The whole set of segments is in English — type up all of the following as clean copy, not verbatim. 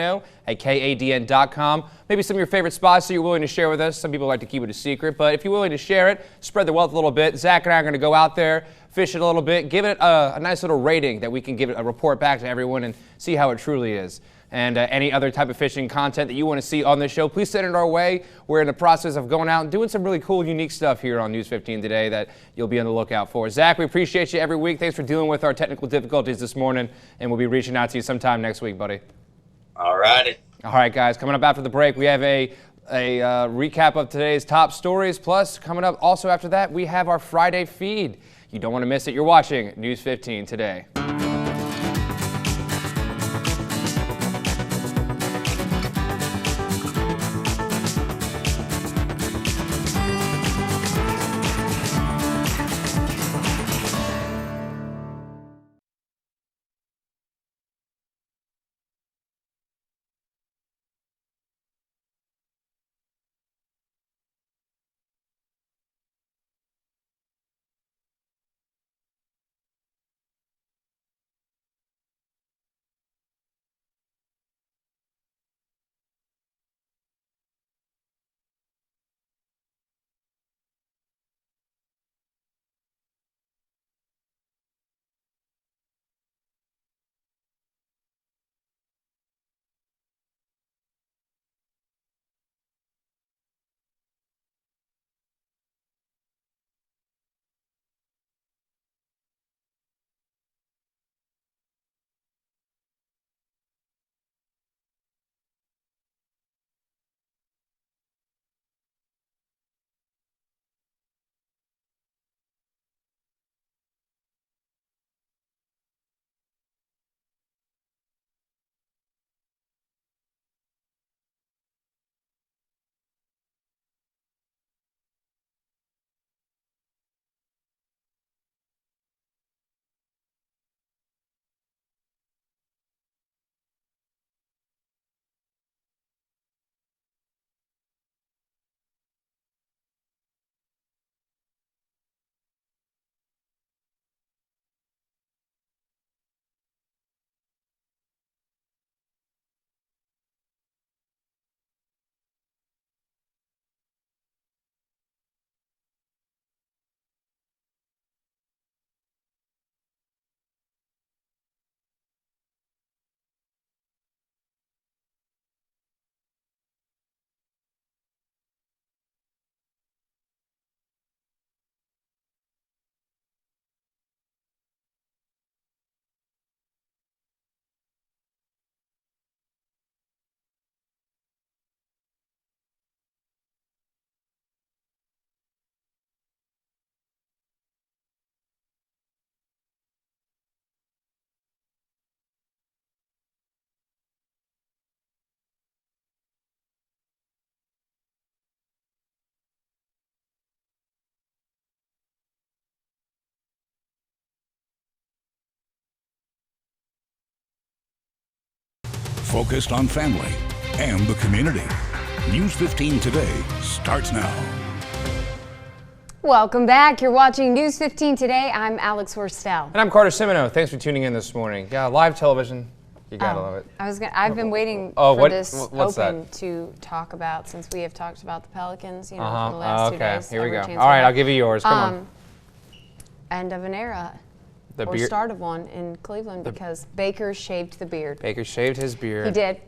at kadn.com. Maybe some of your favorite spots that you're willing to share with us. Some people like to keep it a secret, but if you're willing to share it, spread the wealth a little bit. Zach and I are going to go out there, fish it a little bit, give it a nice little rating that we can give it a report back to everyone and see how it truly is. And any other type of fishing content that you want to see on this show, please send it our way. We're in the process of going out and doing some really cool, unique stuff here on News 15 today that you'll be on the lookout for. Zach, we appreciate you every week. Thanks for dealing with our technical difficulties this morning, and we'll be reaching out to you sometime next week, buddy. All righty. All right, guys, coming up after the break, we have a recap of today's top stories. Plus, coming up also after that, we have our Friday feed. You don't want to miss it. You're watching News 15 today. Focused on family and the community. News 15 Today starts now. Welcome back. You're watching News 15 Today. I'm Alex Worstel. And I'm Carter Simino. Thanks for tuning in this morning. Yeah, live television. You gotta love it. I've been waiting for this what's open that? to talk about, since we have talked about the Pelicans, for the last 2 days. Here we go. All right, I'll give you yours. Come on. End of an era. The Start of one in Cleveland, because Baker shaved the beard. Baker shaved his beard. He did.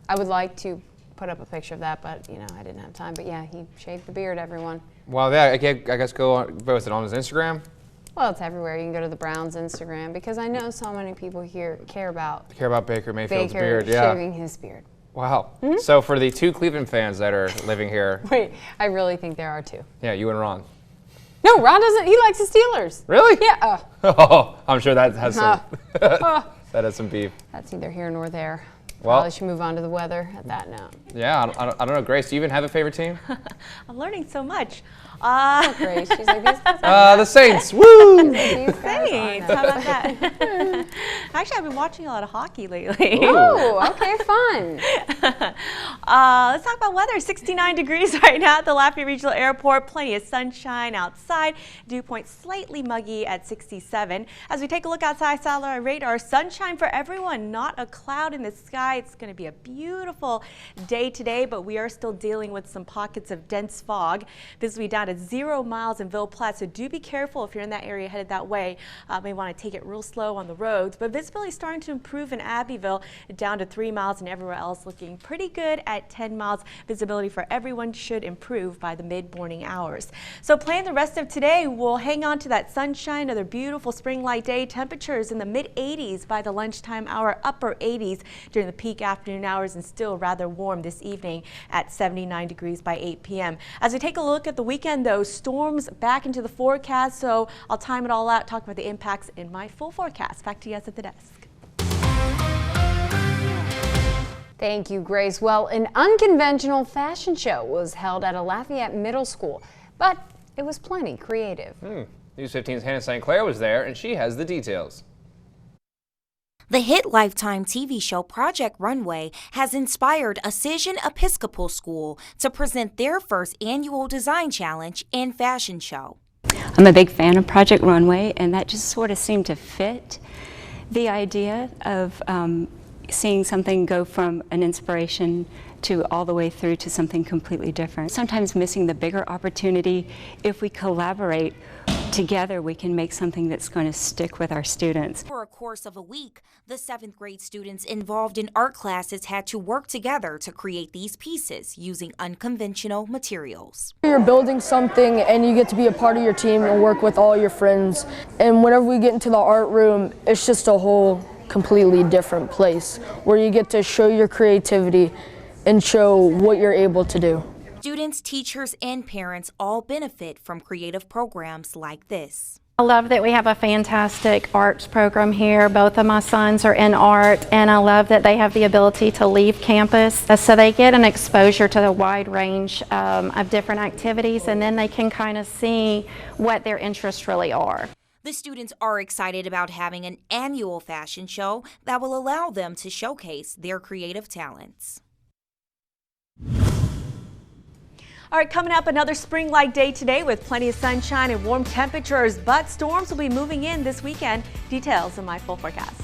I would like to put up a picture of that, but I didn't have time. But yeah, he shaved the beard, everyone. Well, yeah, I guess go post it on his Instagram. Well, it's everywhere. You can go to the Browns' Instagram, because I know so many people here care about Baker Mayfield's beard. Yeah. Shaving his beard. Wow. Mm-hmm. So for the 2 Cleveland fans that are living here. Wait, I really think there are 2. Yeah, you and Ron. No, Ron doesn't. He likes the Steelers. Really? Yeah. Oh, I'm sure that has some that has some beef. That's neither here nor there. Well, Probably should move on to the weather at that note. Yeah, I don't know. Grace, do you even have a favorite team? I'm learning so much. Grace. She's like, these guys are The Saints. Woo! these guys Saints. are How about that? Actually, I've been watching a lot of hockey lately. Oh, okay, fun. Let's talk about weather. 69 degrees right now at the Lafayette Regional Airport. Plenty of sunshine outside. Dew point slightly muggy at 67. As we take a look outside satellite radar, sunshine for everyone. Not a cloud in the sky. It's going to be a beautiful day today, but we are still dealing with some pockets of dense fog. This will be down to 0 miles in Ville Platte, so do be careful if you're in that area headed that way. May want to take it real slow on the roads, but visibility is starting to improve in Abbeville, down to 3 miles, and everywhere else looking pretty good at 10 miles. Visibility for everyone should improve by the mid-morning hours. So plan the rest of today. We'll hang on to that sunshine, another beautiful spring-like day. Temperatures in the mid-80s by the lunchtime hour, upper 80s during the peak afternoon hours, and still rather warm this evening at 79 degrees by 8 p.m. As we take a look at the weekend, though, storms back into the forecast, so I'll time it all out, talk about the impacts in my full forecast. Back to you guys at the desk. Thank you, Grace. Well, an unconventional fashion show was held at a Lafayette middle school, but it was plenty creative. News 15's Hannah St. Clair was there, and she has the details. The hit Lifetime TV show Project Runway has inspired Ascension Episcopal School to present their first annual design challenge and fashion show. I'm a big fan of Project Runway, and that just sort of seemed to fit the idea of seeing something go from an inspiration to all the way through to something completely different. Sometimes missing the bigger opportunity. If we collaborate together, we can make something that's going to stick with our students. For a course of a week, the 7th grade students involved in art classes had to work together to create these pieces using unconventional materials. You're building something and you get to be a part of your team and work with all your friends. And whenever we get into the art room, it's just a whole completely different place where you get to show your creativity and show what you're able to do. Students, teachers, and parents all benefit from creative programs like this. I love that we have a fantastic arts program here. Both of my sons are in art, and I love that they have the ability to leave campus. So they get an exposure to the wide range of different activities, and then they can kind of see what their interests really are. The students are excited about having an annual fashion show that will allow them to showcase their creative talents. All right, coming up, another spring-like day today with plenty of sunshine and warm temperatures, but storms will be moving in this weekend. Details in my full forecast.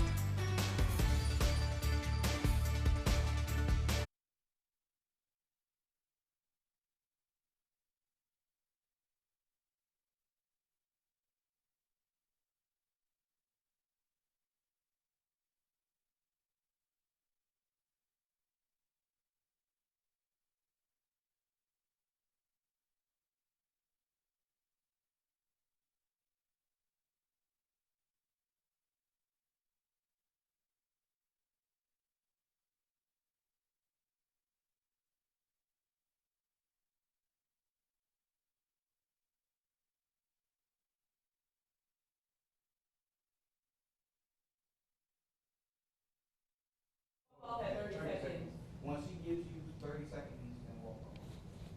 Once she gives you 30 seconds, then walk off.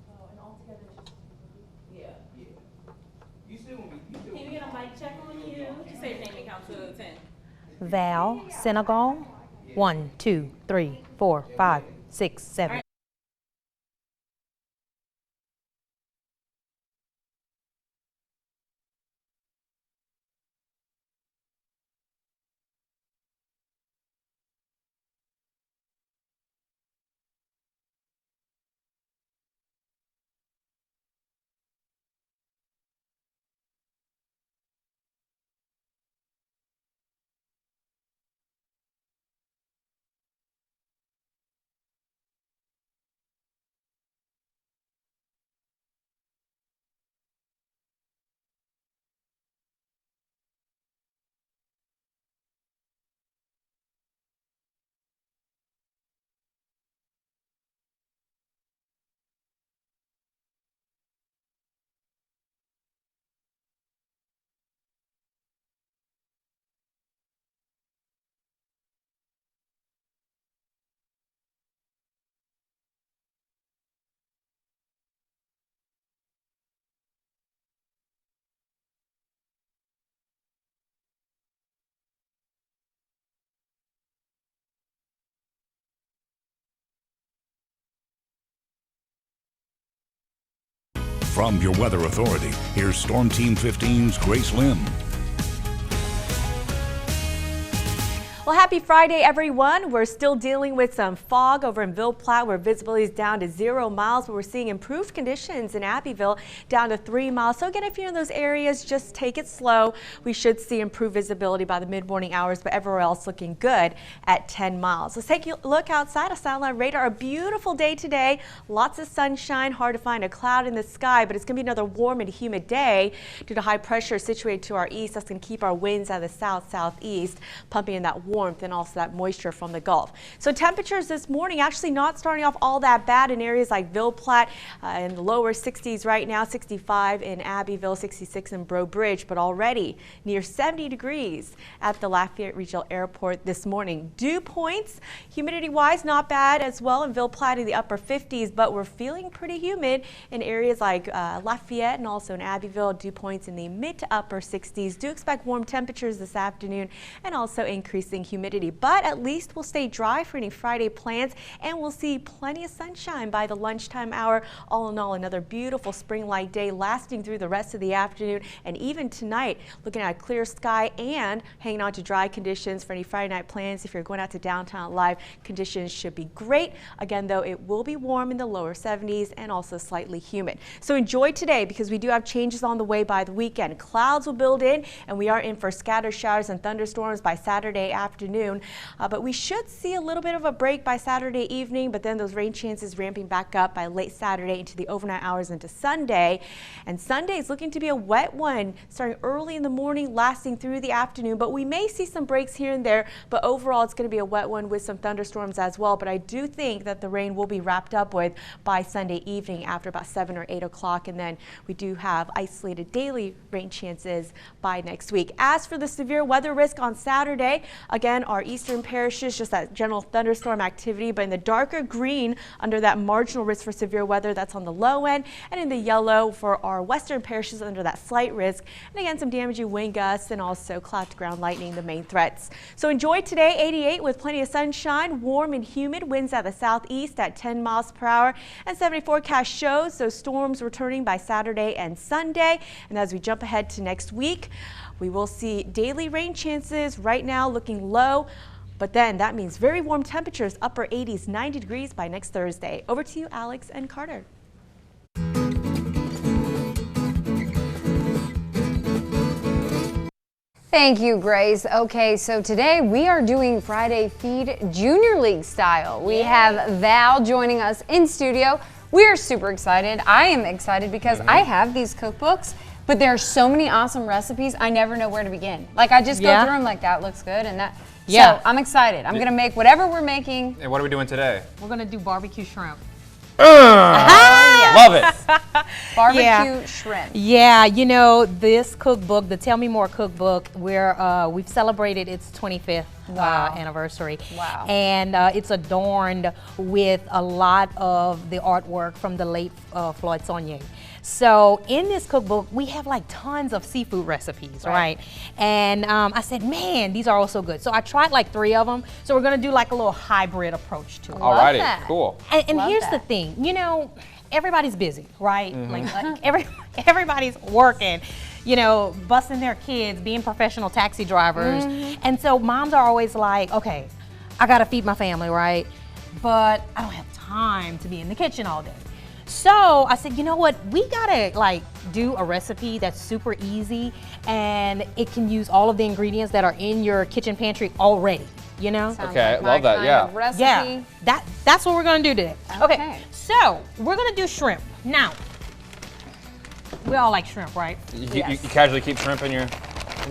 Oh, and altogether just... Yeah. You still won't be... Can we get a mic check on you? Just say your name and count to 10. Val, Senegal, 1, 2, 3, 4, 5, 6, 7. From your weather authority, here's Storm Team 15's Grace Lim. Well, happy Friday, everyone. We're still dealing with some fog over in Ville Platte, where visibility is down to 0 miles, but we're seeing improved conditions in Abbeville down to 3 miles. So again, if you're in those areas, just take it slow. We should see improved visibility by the mid-morning hours, but everywhere else looking good at 10 miles. Let's take a look outside a satellite radar. A beautiful day today. Lots of sunshine. Hard to find a cloud in the sky, but it's going to be another warm and humid day due to high pressure situated to our east. That's going to keep our winds out of the south-southeast, pumping in that warmth and also that moisture from the Gulf. So temperatures this morning actually not starting off all that bad in areas like Ville Platte in the lower 60s right now, 65 in Abbeville, 66 in Breaux Bridge, but already near 70 degrees at the Lafayette Regional Airport this morning. Dew points, humidity-wise, not bad as well in Ville Platte in the upper 50s, but we're feeling pretty humid in areas like Lafayette and also in Abbeville. Dew points in the mid to upper 60s. Do expect warm temperatures this afternoon and also increasing humidity, but at least we'll stay dry for any Friday plans, and we'll see plenty of sunshine by the lunchtime hour. All in all, another beautiful spring-like day lasting through the rest of the afternoon, and even tonight looking at a clear sky and hanging on to dry conditions for any Friday night plans. If you're going out to downtown live, conditions should be great. Again, though, it will be warm in the lower 70s and also slightly humid. So enjoy today, because we do have changes on the way by the weekend. Clouds will build in, and we are in for scattered showers and thunderstorms by Saturday afternoon, but we should see a little bit of a break by Saturday evening, but then those rain chances ramping back up by late Saturday into the overnight hours into Sunday. And Sunday is looking to be a wet one, starting early in the morning, lasting through the afternoon, but we may see some breaks here and there, but overall it's going to be a wet one with some thunderstorms as well. But I do think that the rain will be wrapped up with by Sunday evening after about 7 or 8 o'clock, and then we do have isolated daily rain chances by next week. As for the severe weather risk on Saturday, again, our eastern parishes, just that general thunderstorm activity, but in the darker green under that marginal risk for severe weather, that's on the low end, and in the yellow for our western parishes under that slight risk. And again, some damaging wind gusts and also cloud to ground lightning, the main threats. So enjoy today, 88 with plenty of sunshine, warm and humid, winds out of the southeast at 10 miles per hour, and 70 forecast shows those storms returning by Saturday and Sunday. And as we jump ahead to next week, we will see daily rain chances right now looking low, but then that means very warm temperatures, upper 80s, 90 degrees by next Thursday. Over to you, Alex and Carter. Thank you, Grace. Okay, so today we are doing Friday Feed Junior League style. We have Val joining us in studio. We are super excited. I am excited because I have these cookbooks, but there are so many awesome recipes, I never know where to begin. Like, I just go through them like, that looks good, and that. So I'm excited. I'm going to make whatever we're making. And what are we doing today? We're going to do barbecue shrimp. Love it. Barbecue shrimp. Yeah, you know, this cookbook, the Tell Me More cookbook, we've celebrated its 25th anniversary. Wow. And it's adorned with a lot of the artwork from the late Floyd Saunier. So in this cookbook, we have like tons of seafood recipes, right? And I said, man, these are all so good. So I tried like 3 of them. So we're gonna do like a little hybrid approach to it. Alrighty, cool. And here's the thing, you know, everybody's busy, right? Like everybody's working, you know, busting their kids, being professional taxi drivers. And so moms are always like, okay, I gotta feed my family, right? But I don't have time to be in the kitchen all day. So I said, you know what, we gotta like do a recipe that's super easy and it can use all of the ingredients that are in your kitchen pantry already, you know? Sounds Okay, like love that, yeah. recipe. Yeah, that's what we're gonna do today. Okay, so we're gonna do shrimp. Now, we all like shrimp, right? You casually keep shrimp in your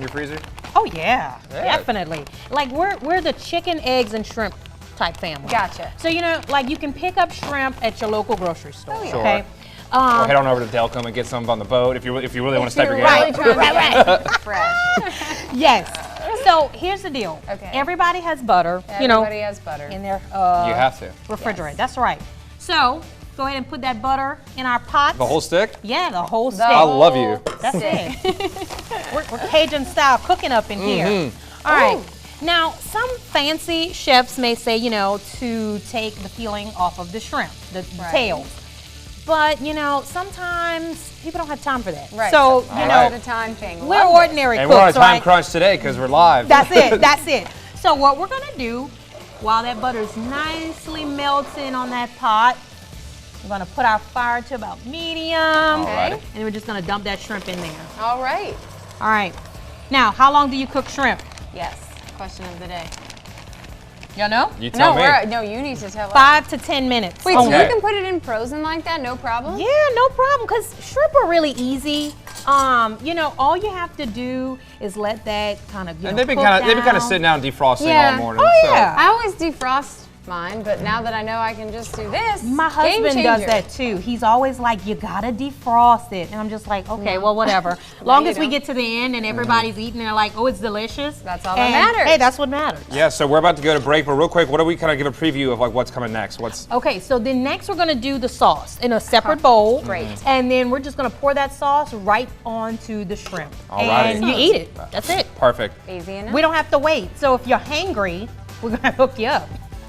freezer? Oh yeah, definitely. Like we're the chicken, eggs, and shrimp type family. Gotcha. So you know, like you can pick up shrimp at your local grocery store. Sure. Okay. Or head on over to Delcom and get some on the boat if you really want to step your game Really up. trying to get fresh. Yes. So here's the deal. Okay. Everybody has butter. Everybody has butter. In their You have to. refrigerator. That's right. So go ahead and put that butter in our pot. The whole stick? Yeah, the whole stick. I love you. That's it. we're Cajun style cooking up in here. All right. Now, some fancy chefs may say, you know, to take the peeling off of the shrimp, the tails. But you know, sometimes people don't have time for that. Right. So you know, the time thing. we're ordinary And cooks, we're on a time right? crunch today because we're live. That's it. That's it. So what we're gonna do, while that butter's nicely melting on that pot, we're gonna put our fire to about medium, Alrighty. and we're just gonna dump that shrimp in there. All right. All right. Now, how long do you cook shrimp? Yes. Question of the day. Y'all know? You tell me. No, you need to tell us. 5 to 10 minutes. Wait, so Okay. you can put it in frozen like that, no problem? Yeah, no problem, because shrimp are really easy. You know, all you have to do is let that kind of, And they've been kind of sitting down defrosting all morning. Oh, so. yeah. I always defrost mine, but now that I know I can just do this, My game husband does changer. that too. He's always like, you gotta defrost it. And I'm just like, okay, well, whatever. Long you as we don't. get to the end and everybody's eating, they're like, oh, it's delicious. That's all that And, matters. Hey, that's what matters. Yeah, so we're about to go to break, but real quick, what do we kind of give a preview of like what's coming next? Okay, so then next we're gonna do the sauce in a separate bowl. Great. And then we're just gonna pour that sauce right onto the shrimp. Alrighty. And you eat it. That's it. Perfect. Easy enough. We don't have to wait. So if you're hangry, we're gonna hook you up.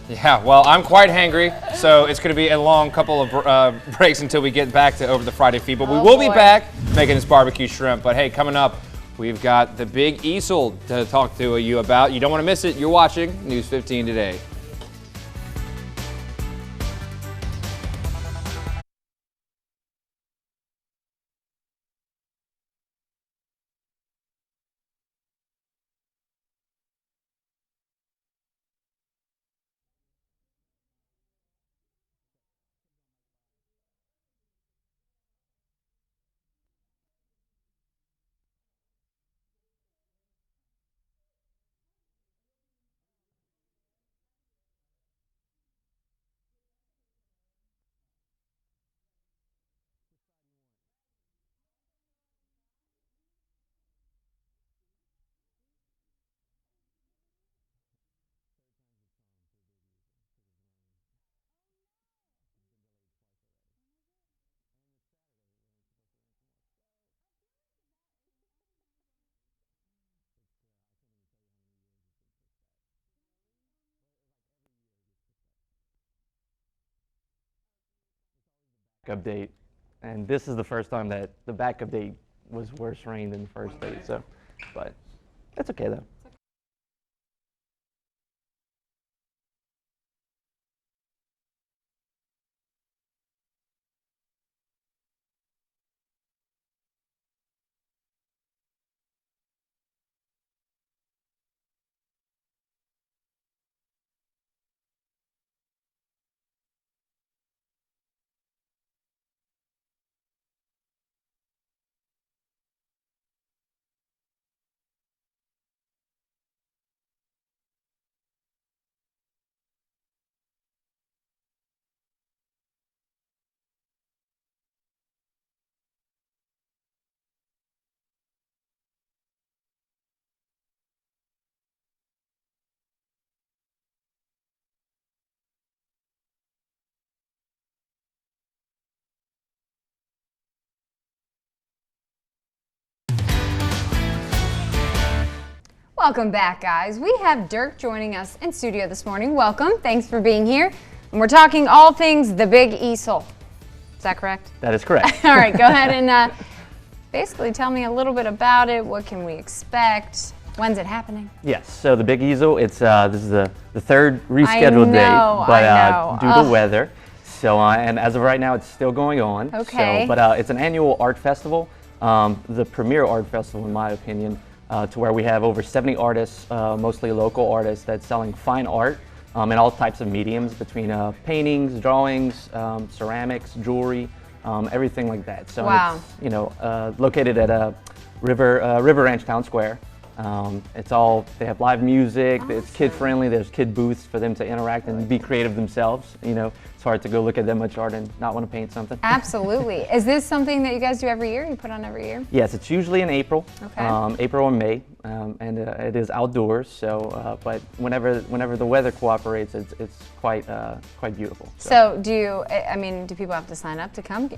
Yeah, well, I'm quite hangry, so it's going to be a long couple of breaks until we get back to Over the Friday feed. But we will be boy. back making this barbecue shrimp. But hey, coming up, we've got the big easel to talk to you about. You don't want to miss it. You're watching News 15 Today. Update, and this is the first time that the backup date was worse rain than the first date. So, but it's okay though. Welcome back, guys. We have Dirk joining us in studio this morning. Welcome. Thanks for being here. And we're talking all things the big easel. Is that correct? That is correct. All right, go ahead and basically tell me a little bit about it. What can we expect? When's it happening? Yes. So the big easel. It's this is the third rescheduled know, date, but I know. due to weather. So and as of right now, it's still going on. Okay. So, but it's an annual art festival, the premier art festival in my opinion, to where we have over 70 artists, mostly local artists, that's selling fine art in all types of mediums, between paintings, drawings, ceramics, jewelry, everything like that. So wow. it's located at River Ranch Town Square. They have live music, awesome. It's kid friendly, there's kid booths for them to interact and be creative themselves. It's hard to go look at that much art and not want to paint something. Absolutely. Is this something that you guys do every year? You put on every year? Yes, it's usually in April, Okay. April or May, and it is outdoors. So, but whenever the weather cooperates, it's quite beautiful. So do people have to sign up to come?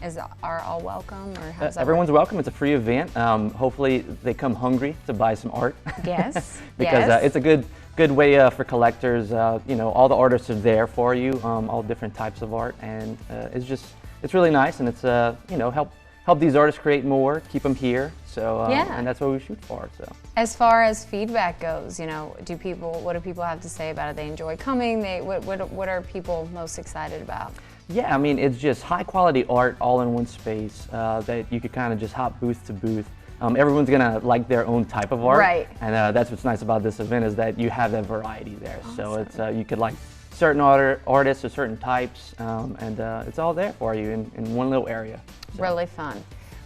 Are all welcome, or how does that everyone's welcome. It's a free event. Hopefully they come hungry to buy some art. Yes. Because yes. it's a good good way for collectors. You know, all the artists are there for you, all different types of art, and it's really nice, and it's you know, help these artists create more, keep them here. So and that's what we shoot for. So as far as feedback goes, you know, what do people have to say about it? They enjoy coming. What are people most excited about? Yeah, I mean, it's just high quality art all in one space that you could kind of just hop booth to booth. Everyone's gonna like their own type of art, right? And that's what's nice about this event is that you have that variety there. Awesome. So it's you could like certain artists or certain types, and it's all there for you in one little area. So. Really fun.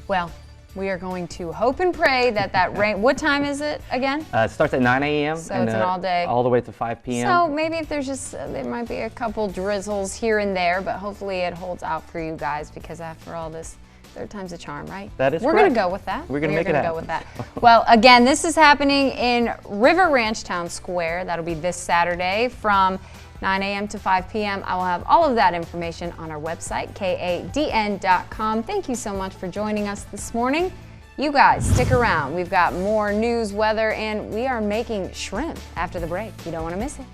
Well, we are going to hope and pray that rain. What time is it again? It starts at 9 a.m. So and it's an all day. All the way to 5 p.m. So maybe if there's just, there might be a couple drizzles here and there, but hopefully it holds out for you guys because after all this, third time's a charm, right? That is We're correct. going to go with that. We're going to make it happen. Go with that. Well, again, this is happening in River Ranch Town Square. That'll be this Saturday from 9 a.m. to 5 p.m. I will have all of that information on our website, kadn.com. Thank you so much for joining us this morning. You guys, stick around. We've got more news, weather, and we are making shrimp after the break. You don't want to miss it.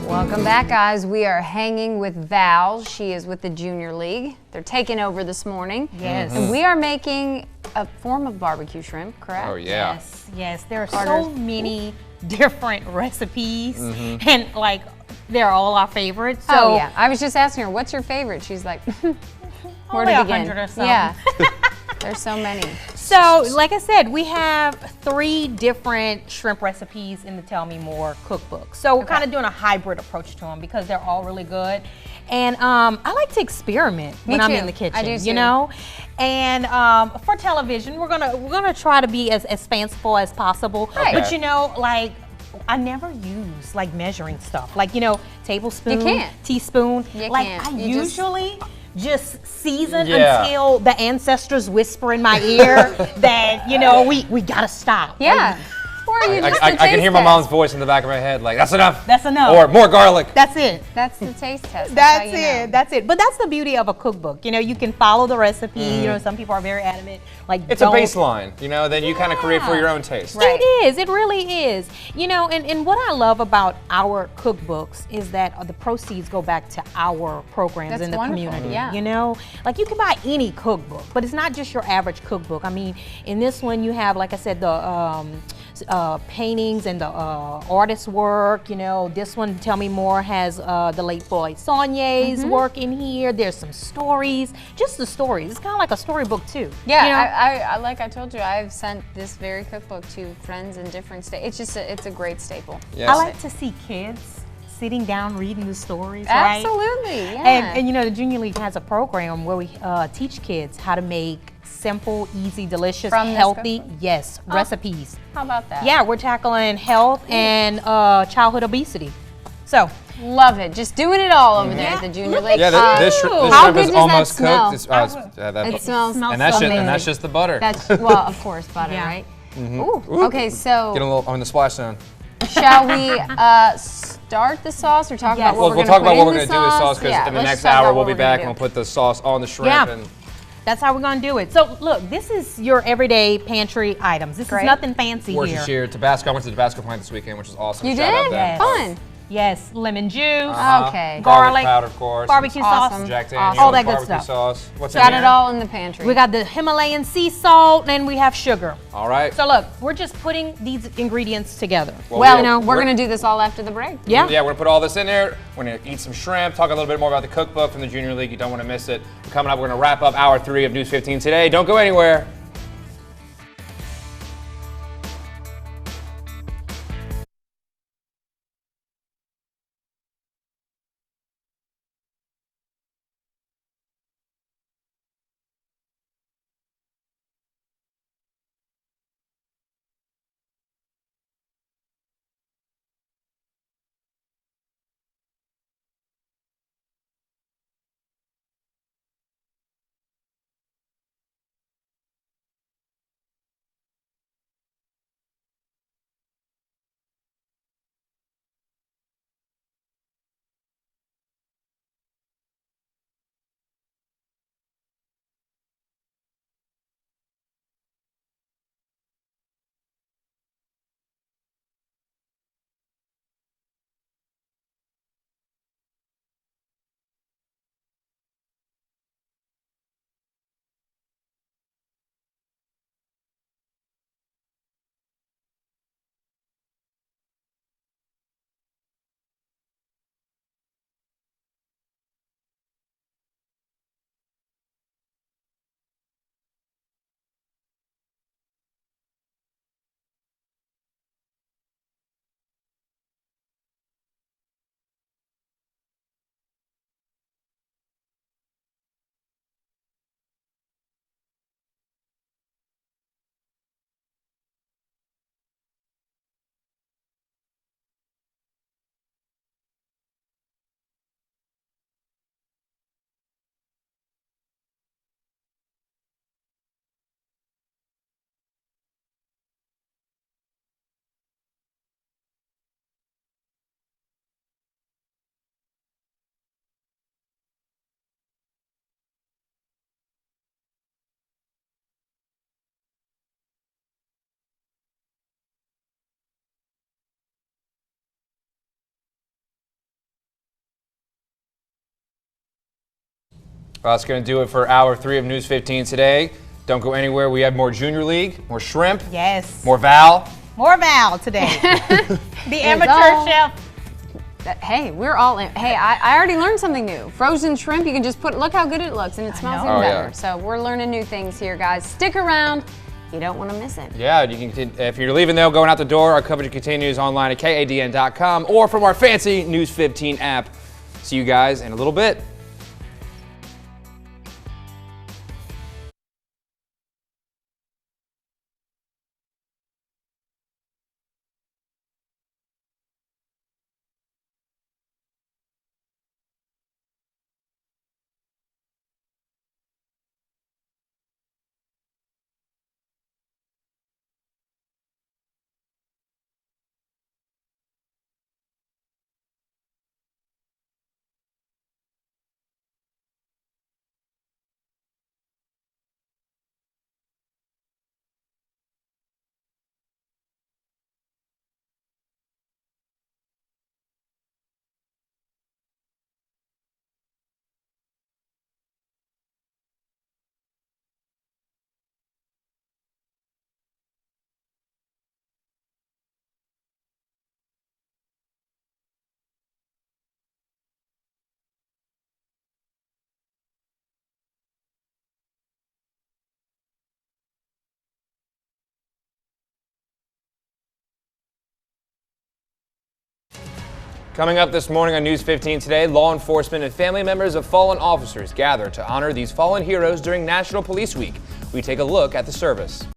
Welcome back, guys. We are hanging with Val. She is with the Junior League. They're taking over this morning. Yes. And we are making a form of barbecue shrimp, correct? Oh, yeah. Yes, yes. There are so many different recipes, and like they're all our favorites. So oh, yeah. I was just asking her, what's your favorite? She's like, where to begin? 100 or something. Yeah. There's so many. So, like I said, we have 3 different shrimp recipes in the Tell Me More cookbook. So we're kind of doing a hybrid approach to them because they're all really good. And I like to experiment when I'm in the kitchen. I do too. You know? And for television, we're gonna try to be as fanciful as possible. Right. But you know, like I never use like measuring stuff. Like, you know, tablespoon, You can't. teaspoon. You like can't. I You usually just season Yeah. until the ancestors whisper in my ear that, you know, we gotta stop. Yeah. Or you just I can hear my mom's voice in the back of my head, like, that's enough. That's enough. Or more garlic. That's it. That's the taste test. That's how you it. know. That's it. But that's the beauty of a cookbook. You know, you can follow the recipe. You know, some people are very adamant. Like, It's don't. a baseline, you know, then you kind of create for your own taste. Right. It is. It really is. You know, and what I love about our cookbooks is that the proceeds go back to our programs That's in the wonderful. community. Yeah. You know, like you can buy any cookbook, but it's not just your average cookbook. I mean, in this one you have, like I said, paintings and the artist work. You know, this one, Tell Me More, has the late Floyd Saulnier's work in here. There's some stories, just the stories. It's kind of like a storybook too. Yeah, you know? I like I told you, I've sent this very cookbook to friends in different states. It's just it's a great staple. Yes. I like to see kids sitting down reading the stories, right? Absolutely, yeah. And you know, the Junior League has a program where we teach kids how to make simple, easy, delicious, From this healthy, cookbook? recipes. How about that? Yeah, we're tackling health and childhood obesity. So, love it. Just doing it all over there at the Junior League. Yeah, this shrimp How is good does almost that cooked. smell? It smells and that's amazing. just the butter. That's, well, of course, butter, Yeah. right? Ooh. Okay, so Get a little on the splash zone. shall we start the sauce or talk about what We'll we're talk going to about what we're going to do with sauce because in the next hour we'll be back and we'll put the sauce on the shrimp. Yeah. And that's how we're going to do it. So, look, this is your everyday pantry items. This is nothing fancy Worcestershire here. here, Tabasco. I went to the Tabasco plant this weekend, which was awesome. You Shout out did? them. Fun. Yes, lemon juice, Okay. garlic powder, of course. barbecue Awesome. sauce, Jack Daniels, all that good barbecue stuff. sauce. What's Got in it here? all in the pantry. We got the Himalayan sea salt, and we have sugar. All right. So look, we're just putting these ingredients together. well, you know, we're going to do this all after the break. Yeah. Yeah, we're gonna put all this in there. We're gonna eat some shrimp, talk a little bit more about the cookbook from the Junior League. You don't want to miss it. Coming up, we're gonna wrap up hour 3 of News 15 today. Don't go anywhere. Well, that's going to do it for hour 3 of News 15 today. Don't go anywhere. We have more Junior League, more shrimp, Yes. more Val. More Val today. The amateur chef. Hey, we're all in. Hey, I already learned something new. Frozen shrimp, you can just look how good it looks, and it smells even know. Oh, better. yeah. So we're learning new things here, guys. Stick around. You don't want to miss it. Yeah, you can. If you're leaving though, going out the door, our coverage continues online at kadn.com or from our fancy News 15 app. See you guys in a little bit. Coming up this morning on News 15 Today, law enforcement and family members of fallen officers gather to honor these fallen heroes during National Police Week. We take a look at the service.